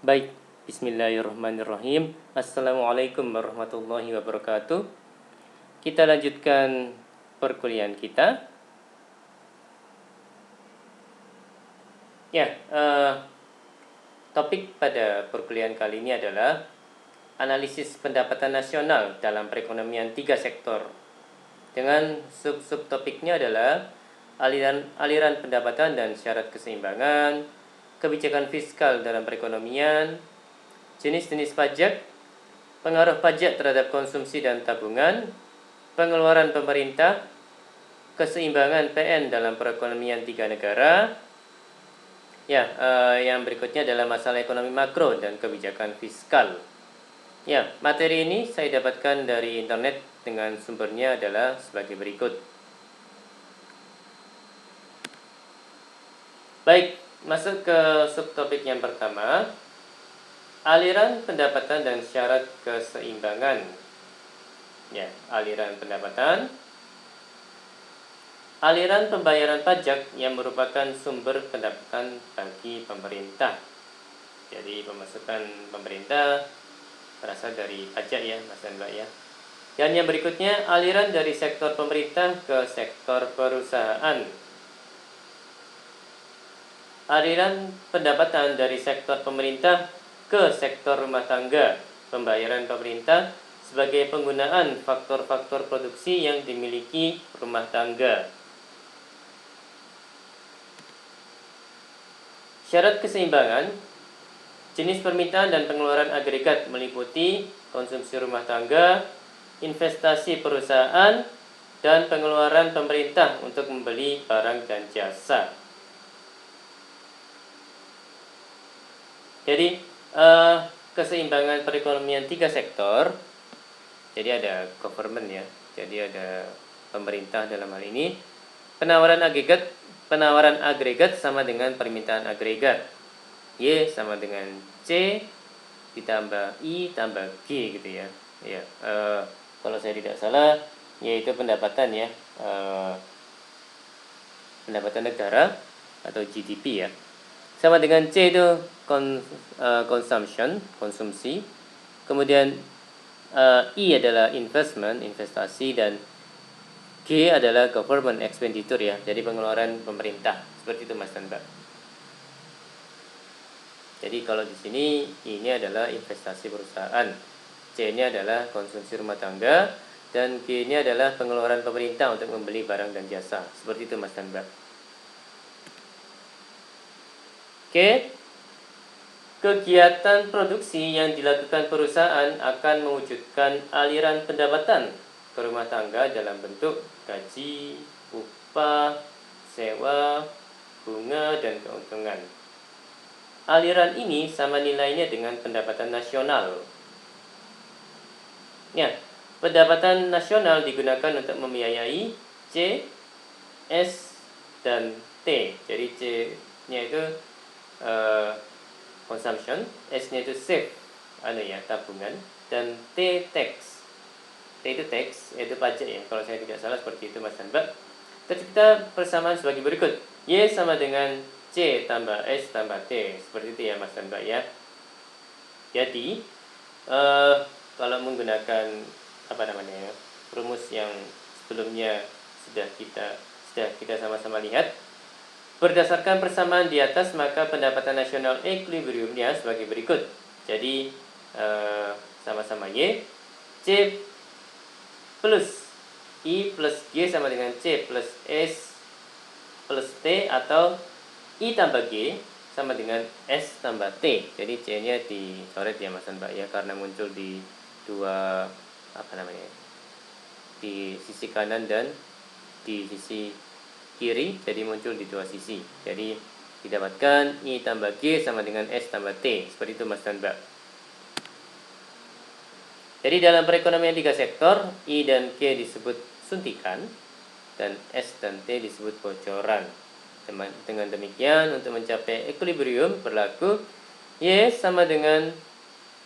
Baik, bismillahirrahmanirrahim. Assalamualaikum warahmatullahi wabarakatuh. Kita lanjutkan perkuliahan kita. Ya, topik pada perkuliahan kali ini adalah analisis pendapatan nasional dalam perekonomian 3 sektor. Dengan subtopiknya adalah aliran pendapatan dan syarat keseimbangan, kebijakan fiskal dalam perekonomian, jenis-jenis pajak, pengaruh pajak terhadap konsumsi dan tabungan, pengeluaran pemerintah, keseimbangan PN dalam perekonomian 3 negara. Ya, yang berikutnya adalah masalah ekonomi makro dan kebijakan fiskal. Ya, materi ini saya dapatkan dari internet dengan sumbernya adalah sebagai berikut. Baik, masuk ke subtopik yang pertama, aliran pendapatan dan syarat keseimbangan. Ya, aliran pendapatan. Aliran pembayaran pajak yang merupakan sumber pendapatan bagi pemerintah. Jadi pemasukan pemerintah berasal dari pajak ya, Mas dan Mbak ya. Dan yang berikutnya, aliran dari sektor pemerintah ke sektor perusahaan. Aliran pendapatan dari sektor pemerintah ke sektor rumah tangga. Pembayaran pemerintah sebagai penggunaan faktor-faktor produksi yang dimiliki rumah tangga. Syarat keseimbangan, jenis permintaan dan pengeluaran agregat meliputi konsumsi rumah tangga, investasi perusahaan, dan pengeluaran pemerintah untuk membeli barang dan jasa. Jadi, keseimbangan perekonomian 3 sektor, jadi ada government ya, jadi ada pemerintah dalam hal ini. Penawaran agregat sama dengan permintaan agregat. Y sama dengan C ditambah I tambah G gitu ya. Ya, kalau saya tidak salah, yaitu pendapatan ya, pendapatan negara atau GDP ya. Sama dengan C itu consumption, konsumsi. Kemudian I adalah investment, investasi, dan G adalah government expenditure ya, jadi pengeluaran pemerintah. Seperti itu Mas dan Mbak. Jadi kalau di sini ini adalah investasi perusahaan, C ini adalah konsumsi rumah tangga, dan G ini adalah pengeluaran pemerintah untuk membeli barang dan jasa. Seperti itu Mas dan Mbak. Oke. Kegiatan produksi yang dilakukan perusahaan akan mewujudkan aliran pendapatan ke rumah tangga dalam bentuk gaji, upah, sewa, bunga, dan keuntungan. Aliran ini sama nilainya dengan pendapatan nasional. Ya, pendapatan nasional digunakan untuk membiayai C, S, dan T. Jadi C-nya itu consumption, S-nya itu save, tabungan, dan T tax. T itu tax, yaitu pajak ya. Kalau saya tidak salah seperti itu Mas dan Mbak. Terus kita persamaan sebagai berikut. Y sama dengan C tambah S tambah T. Seperti itu ya Mas dan Mbak ya. Jadi kalau menggunakan rumus yang sebelumnya sudah kita sama-sama lihat, berdasarkan persamaan di atas, maka pendapatan nasional equilibriumnya sebagai berikut. Jadi sama-sama Y, C plus I plus G sama dengan C plus S plus T, atau I tambah G sama dengan S tambah T. Jadi C-nya dicoret ya Mas dan Mbak ya, karena muncul di dua di sisi kanan dan di sisi kiri, jadi muncul di dua sisi. Jadi didapatkan I tambah G sama dengan S tambah T. Seperti itu Mas dan Mbak. Jadi dalam perekonomian 3 sektor, I dan G disebut suntikan, dan S dan T disebut bocoran. Dengan demikian, untuk mencapai equilibrium berlaku Y sama dengan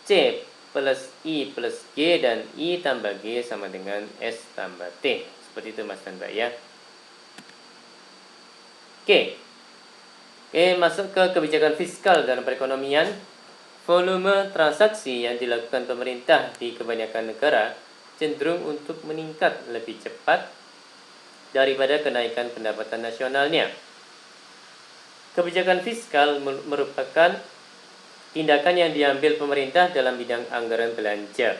C plus I plus G, dan I tambah G sama dengan S tambah T. Seperti itu Mas dan Mbak ya. Oke, masuk ke kebijakan fiskal dalam perekonomian. volume transaksi yang dilakukan pemerintah di kebanyakan negara cenderung untuk meningkat lebih cepat daripada kenaikan pendapatan nasionalnya. Kebijakan fiskal merupakan tindakan yang diambil pemerintah dalam bidang anggaran belanja.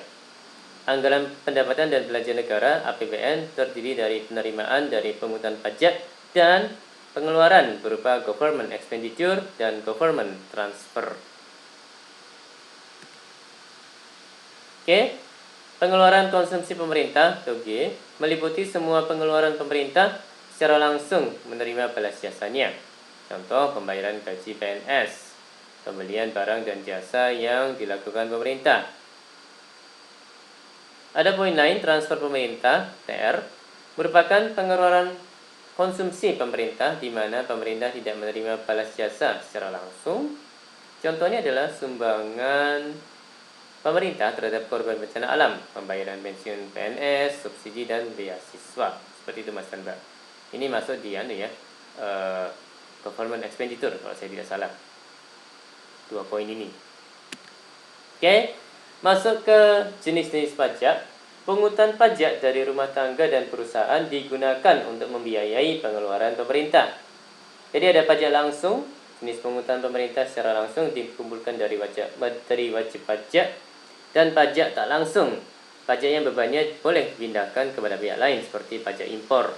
Anggaran pendapatan dan belanja negara (APBN) terdiri dari penerimaan dari pungutan pajak dan pengeluaran berupa government expenditure dan government transfer. Oke, pengeluaran konsumsi pemerintah (G) meliputi semua pengeluaran pemerintah secara langsung menerima balas jasanya. Contoh, pembayaran gaji PNS, pembelian barang dan jasa yang dilakukan pemerintah. Ada poin lain, transfer pemerintah (TR) merupakan pengeluaran konsumsi pemerintah di mana pemerintah tidak menerima balas jasa secara langsung. Contohnya adalah sumbangan pemerintah terhadap korban bencana alam, pembayaran pensiun PNS, subsidi dan beasiswa. Seperti itu Mas dan Mbak. Ini masuk di government expenditure kalau saya tidak salah. 2 poin ini. Oke, masuk ke jenis-jenis pajak. Pungutan pajak dari rumah tangga dan perusahaan digunakan untuk membiayai pengeluaran pemerintah. Jadi ada pajak langsung, jenis pungutan pemerintah secara langsung dikumpulkan dari wajib pajak, dan pajak tak langsung. Pajak yang bebannya boleh dipindahkan kepada pihak lain seperti pajak impor.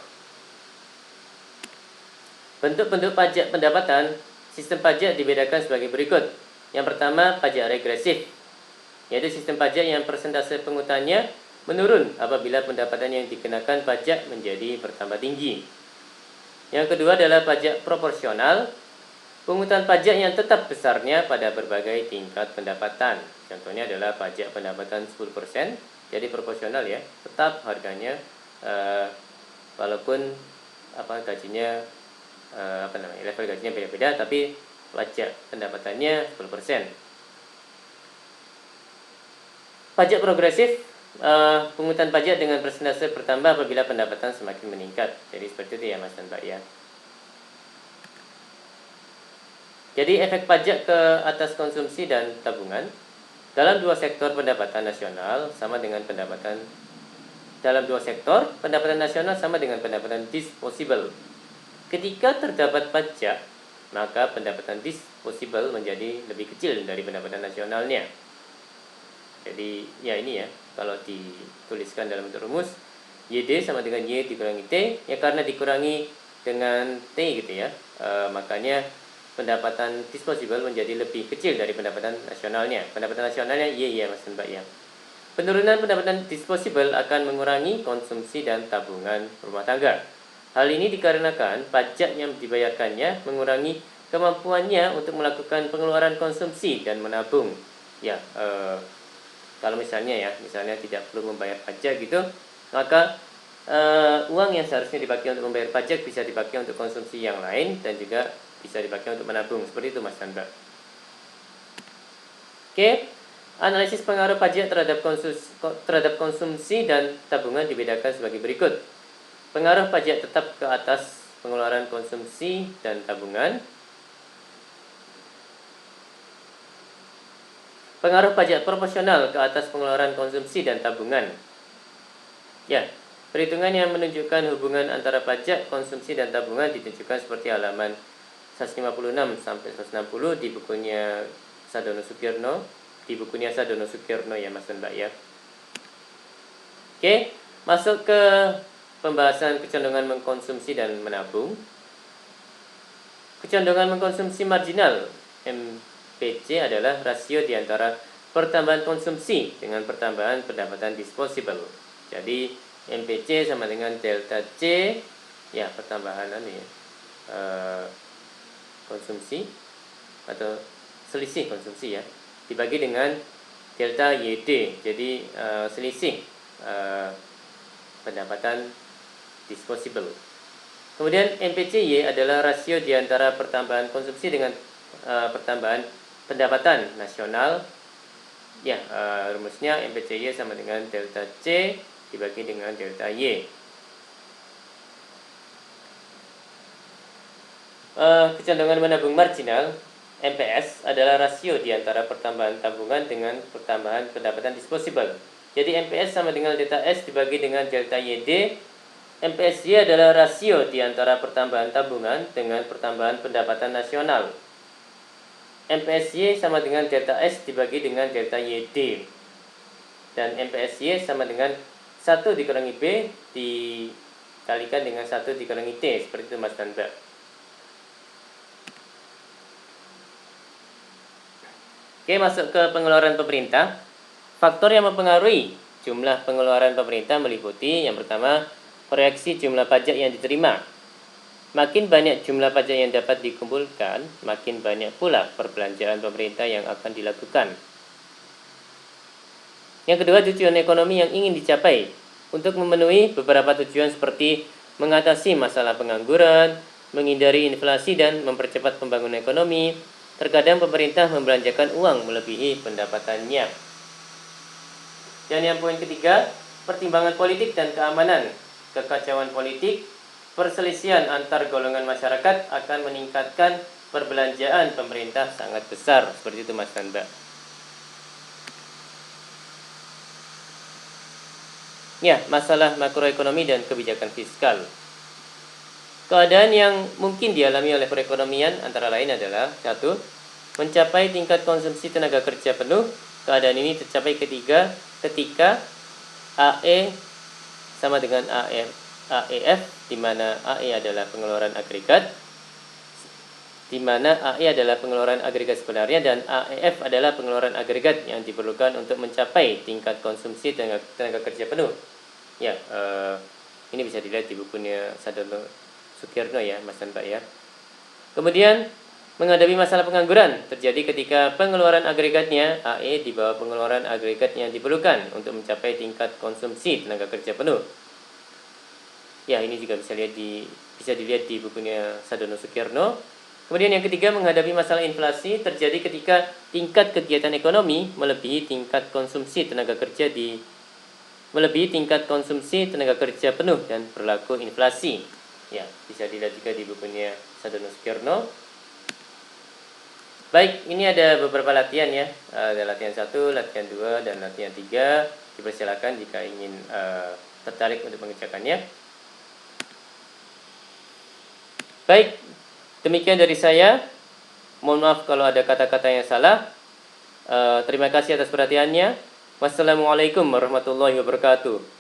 Bentuk-bentuk pajak pendapatan, sistem pajak dibedakan sebagai berikut. Yang pertama, pajak regresif, yaitu sistem pajak yang persentase pungutannya menurun apabila pendapatan yang dikenakan pajak menjadi bertambah tinggi. Yang kedua adalah pajak proporsional, pungutan pajak yang tetap besarnya pada berbagai tingkat pendapatan. Contohnya adalah pajak pendapatan 10%, jadi proporsional ya, tetap harganya walaupun gajinya level gajinya beda-beda, tapi pajak pendapatannya 10%. Pajak progresif, pungutan pajak dengan persentase bertambah apabila pendapatan semakin meningkat. Jadi seperti itu ya Mas dan Mbak ya. Jadi efek pajak ke atas konsumsi dan tabungan dalam dua sektor pendapatan nasional sama dengan pendapatan disposable. Ketika terdapat pajak, maka pendapatan disposable menjadi lebih kecil dari pendapatan nasionalnya. Jadi ya ini ya, kalau dituliskan dalam bentuk rumus, YD sama dengan Y dikurangi T, ya karena dikurangi dengan T gitu ya, makanya pendapatan disposable menjadi lebih kecil dari pendapatan nasionalnya. Pendapatan nasionalnya Y ya Mas dan Mbak ya. Penurunan pendapatan disposable akan mengurangi konsumsi dan tabungan rumah tangga. Hal ini dikarenakan pajak yang dibayarkannya mengurangi kemampuannya untuk melakukan pengeluaran konsumsi dan menabung. Ya, kalau misalnya tidak perlu membayar pajak gitu, maka uang yang seharusnya dipakai untuk membayar pajak bisa dipakai untuk konsumsi yang lain dan juga bisa dipakai untuk menabung. Seperti itu Mas dan Mbak. Oke, analisis pengaruh pajak terhadap konsumsi dan tabungan dibedakan sebagai berikut. Pengaruh pajak tetap ke atas pengeluaran konsumsi dan tabungan. Pengaruh pajak proporsional ke atas pengeluaran konsumsi dan tabungan. Ya, perhitungan yang menunjukkan hubungan antara pajak, konsumsi, dan tabungan ditunjukkan seperti halaman 156 sampai 160 di bukunya Sadono Sukirno, ya Mas dan Mbak ya. Oke, masuk ke pembahasan kecenderungan mengkonsumsi dan menabung. Kecenderungan mengkonsumsi marginal MPC adalah rasio di antara pertambahan konsumsi dengan pertambahan pendapatan disposable. Jadi MPC sama dengan delta C, ya pertambahan konsumsi atau selisih konsumsi ya, dibagi dengan delta YD, jadi selisih pendapatan disposable. Kemudian MPCY adalah rasio di antara pertambahan konsumsi dengan pertambahan pendapatan nasional. Ya, rumusnya MPCY sama dengan delta C dibagi dengan delta Y. Kecenderungan menabung marginal MPS adalah rasio di antara pertambahan tabungan dengan pertambahan pendapatan disposable. Jadi MPS sama dengan delta S dibagi dengan delta YD. MPSY adalah rasio di antara pertambahan tabungan dengan pertambahan pendapatan nasional. MPSY sama dengan delta S dibagi dengan delta YD. Dan MPSY sama dengan 1 dikurangi B dikalikan dengan 1 dikurangi T. Seperti itu Mas dan Mbak. Oke, masuk ke pengeluaran pemerintah. Faktor yang mempengaruhi jumlah pengeluaran pemerintah meliputi yang pertama, proyeksi jumlah pajak yang diterima. Makin banyak jumlah pajak yang dapat dikumpulkan, makin banyak pula perbelanjaan pemerintah yang akan dilakukan. Yang kedua, tujuan ekonomi yang ingin dicapai. Untuk memenuhi beberapa tujuan seperti mengatasi masalah pengangguran, menghindari inflasi dan mempercepat pembangunan ekonomi, terkadang pemerintah membelanjakan uang melebihi pendapatannya. Dan yang poin ketiga, pertimbangan politik dan keamanan. Kekacauan politik, perselisihan antar golongan masyarakat akan meningkatkan perbelanjaan pemerintah sangat besar. Seperti itu Mas dan Mbak. Ya, masalah makroekonomi dan kebijakan fiskal. Keadaan yang mungkin dialami oleh perekonomian antara lain adalah 1. Mencapai tingkat konsumsi tenaga kerja penuh. Keadaan ini tercapai ketika AE sama dengan AEF, di mana AE adalah pengeluaran agregat, di mana AE adalah pengeluaran agregat sebenarnya dan AEF adalah pengeluaran agregat yang diperlukan untuk mencapai tingkat konsumsi tenaga kerja penuh. Ya, ini bisa dilihat di bukunya Sadono Sukirno ya, Mas dan Mbak ya. Kemudian menghadapi masalah pengangguran terjadi ketika pengeluaran agregatnya AE di bawah pengeluaran agregat yang diperlukan untuk mencapai tingkat konsumsi tenaga kerja penuh. Ya, ini juga bisa dilihat di bukunya Sadono Sukirno. Kemudian yang ketiga, menghadapi masalah inflasi terjadi ketika tingkat kegiatan ekonomi melebihi tingkat konsumsi tenaga kerja penuh dan berlaku inflasi. Ya, bisa dilihat juga di bukunya Sadono Sukirno. Baik, ini ada beberapa latihan ya. Ada latihan 1, latihan 2, dan latihan 3. Dipersilakan jika ingin tertarik untuk mengerjakannya. Baik, demikian dari saya. Mohon maaf kalau ada kata-kata yang salah. Terima kasih atas perhatiannya. Wassalamualaikum warahmatullahi wabarakatuh.